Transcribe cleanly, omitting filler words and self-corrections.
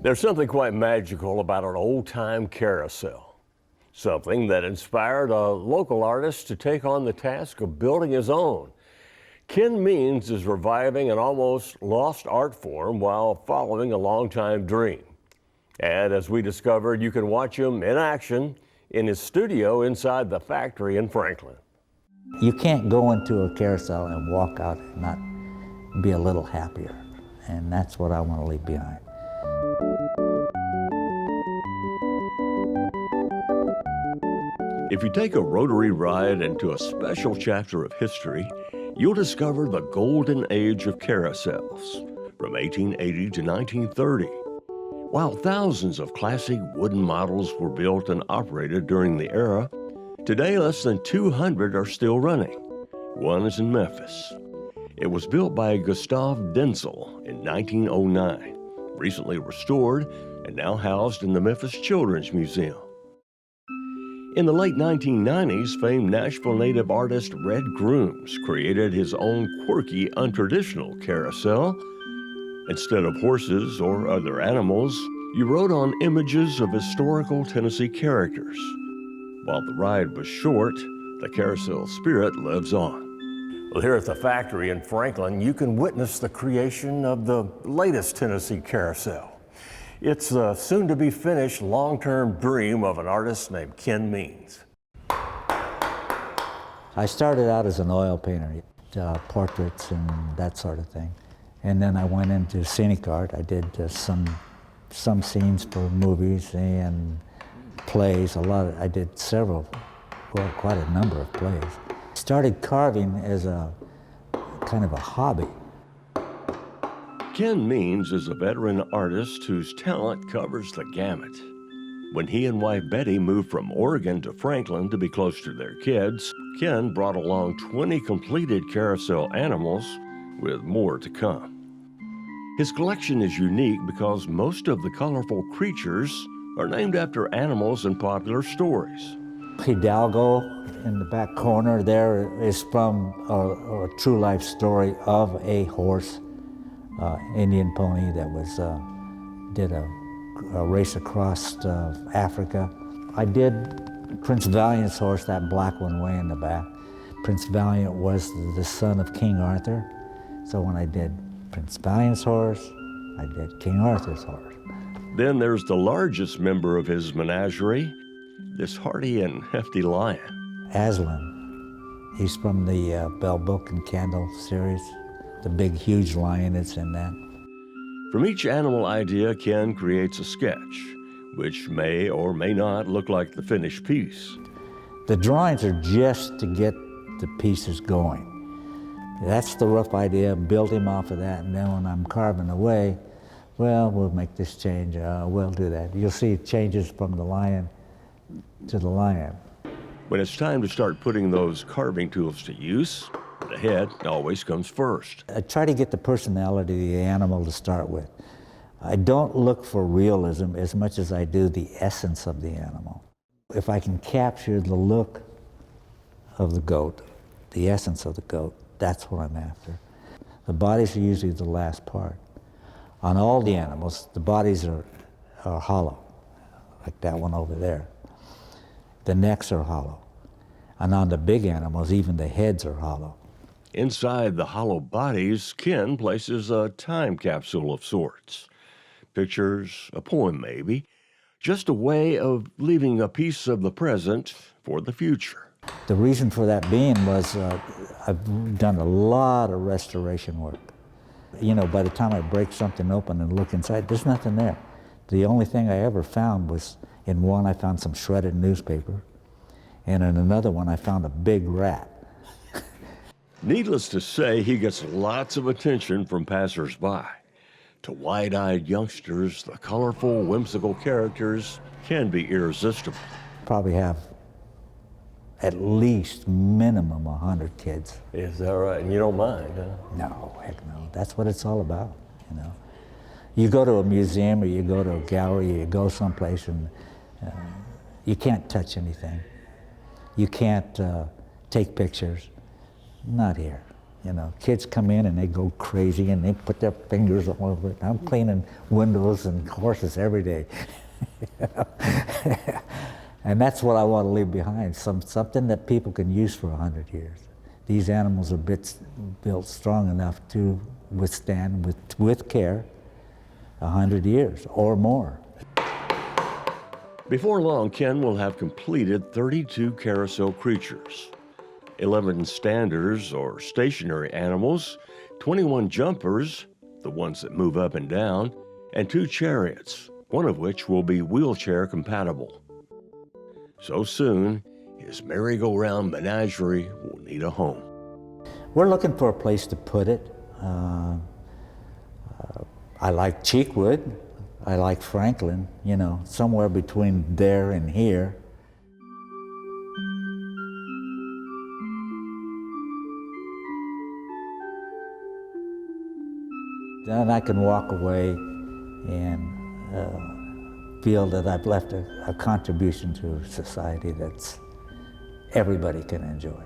There's something quite magical about an old-time carousel, something that inspired a local artist to take on the task of building his own. Ken Means is reviving an almost lost art form while following a longtime dream. And as we discovered, you can watch him in action in his studio inside the factory in Franklin. You can't go into a carousel and walk out and not be a little happier. And that's what I want to leave behind. If you take a rotary ride into a special chapter of history, you'll discover the golden age of carousels from 1880 to 1930. While thousands of classic wooden models were built and operated during the era, today less than 200 are still running. One is in Memphis. It was built by Gustav Denzel in 1909, recently restored and now housed in the Memphis Children's Museum. In the late 1990s, famed Nashville native artist Red Grooms created his own quirky, untraditional carousel. Instead of horses or other animals, you rode on images of historical Tennessee characters. While the ride was short, the carousel spirit lives on. Well, here at the factory in Franklin, you can witness the creation of the latest Tennessee carousel. It's a soon-to-be-finished long-term dream of an artist named Ken Means. I started out as an oil painter, portraits and that sort of thing. And then I went into scenic art. I did some scenes for movies and plays. I did several, well, quite a number of plays. Started carving as a kind of a hobby. Ken Means is a veteran artist whose talent covers the gamut. When he and wife Betty moved from Oregon to Franklin to be close to their kids, Ken brought along 20 completed carousel animals with more to come. His collection is unique because most of the colorful creatures are named after animals in popular stories. Hidalgo in the back corner there is from a true life story of a horse, Indian pony that was did a race across Africa. I did Prince Valiant's horse, that black one way in the back. Prince Valiant was the son of King Arthur, so when I did Prince Valiant's horse, I did King Arthur's horse. Then there's the largest member of his menagerie, this hardy and hefty lion. Aslan. He's from the Bell Book and Candle series. The big, huge lion that's in that. From each animal idea, Ken creates a sketch, which may or may not look like the finished piece. The drawings are just to get the pieces going. That's the rough idea, build him off of that, and then when I'm carving away, well, we'll make this change, we'll do that. You'll see changes from the lion to the lion. When it's time to start putting those carving tools to use, the head always comes first. I try to get the personality of the animal to start with. I don't look for realism as much as I do the essence of the animal. If I can capture the look of the goat, the essence of the goat, that's what I'm after. The bodies are usually the last part. On all the animals, the bodies are hollow, like that one over there. The necks are hollow. And on the big animals, even the heads are hollow. Inside the hollow bodies, Ken places a time capsule of sorts. Pictures, a poem maybe, just a way of leaving a piece of the present for the future. The reason for that being was I've done a lot of restoration work. You know, by the time I break something open and look inside, there's nothing there. The only thing I ever found was, in one I found some shredded newspaper, and in another one I found a big rat. Needless to say, he gets lots of attention from passers-by. To wide-eyed youngsters, the colorful, whimsical characters can be irresistible. Probably have at least minimum 100 kids. Is that right? And you don't mind, huh? No, heck no. That's what it's all about, you know. You go to a museum or you go to a gallery or you go someplace and you can't touch anything. You can't take pictures. Not here. You know, kids come in and they go crazy and they put their fingers all over it. I'm cleaning windows and horses every day. And that's what I want to leave behind, something that people can use for 100 years. These animals are built strong enough to withstand, with care, 100 years or more. Before long, Ken will have completed 32 carousel creatures, 11 standers or stationary animals, 21 jumpers, the ones that move up and down, and 2 chariots, one of which will be wheelchair compatible. So soon, his merry-go-round menagerie will need a home. We're looking for a place to put it. I like Cheekwood. I like Franklin, you know, somewhere between there and here. Then I can walk away and feel that I've left a contribution to society that's everybody can enjoy.